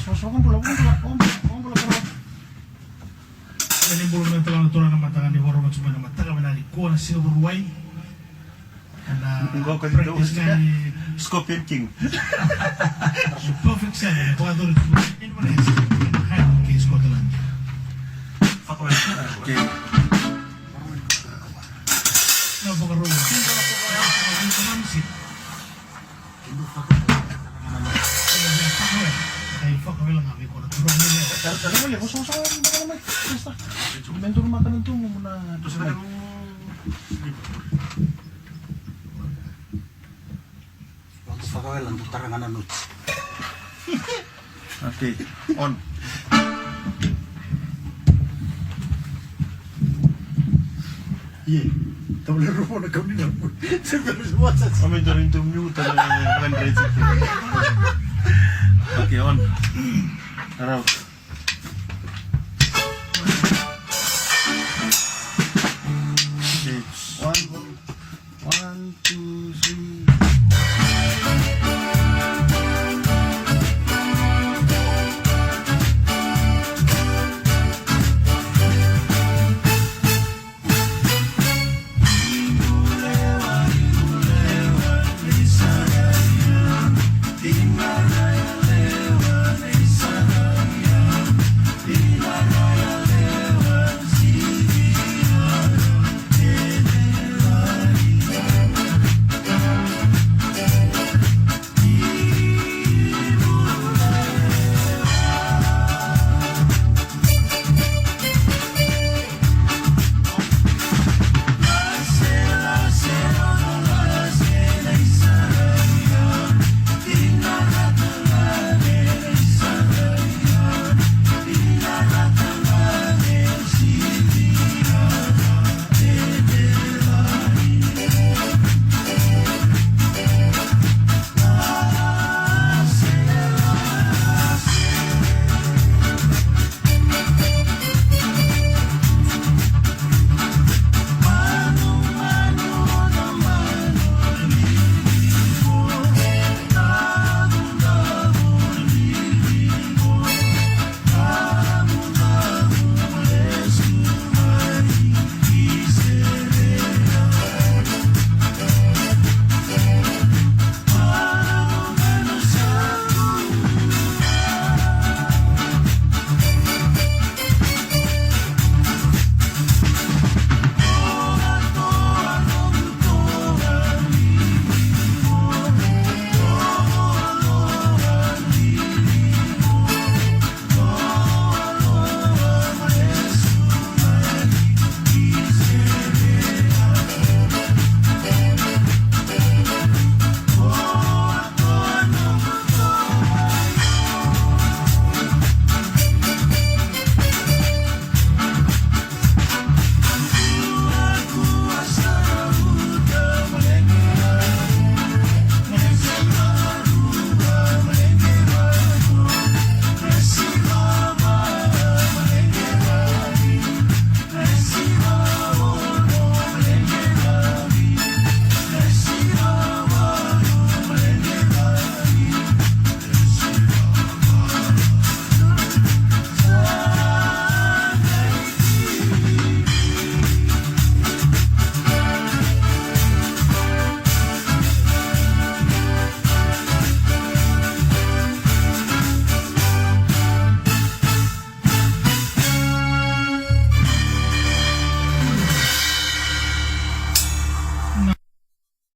kumpul pero ini belum nanti lang turun nama tangan di warung cuma nama tangan menari kuah silver white karena practice kali Scorpion King. perfect set jugador Indonesia di Scotland. Okay. No pagkaroon. Ay, fuck kami lang kami ko na turun nila. Ano mo yan? Gusto ko sa mga naman. Basta. Mento na makanan to mo muna. Gusto na mo. Waktu pakawal ang tutarangan na nuts. Okay. On. Iya. Tabla rupo na kami na po. Siguro sumasas. Kami na rin tumute na 100. Okay, on. Araw.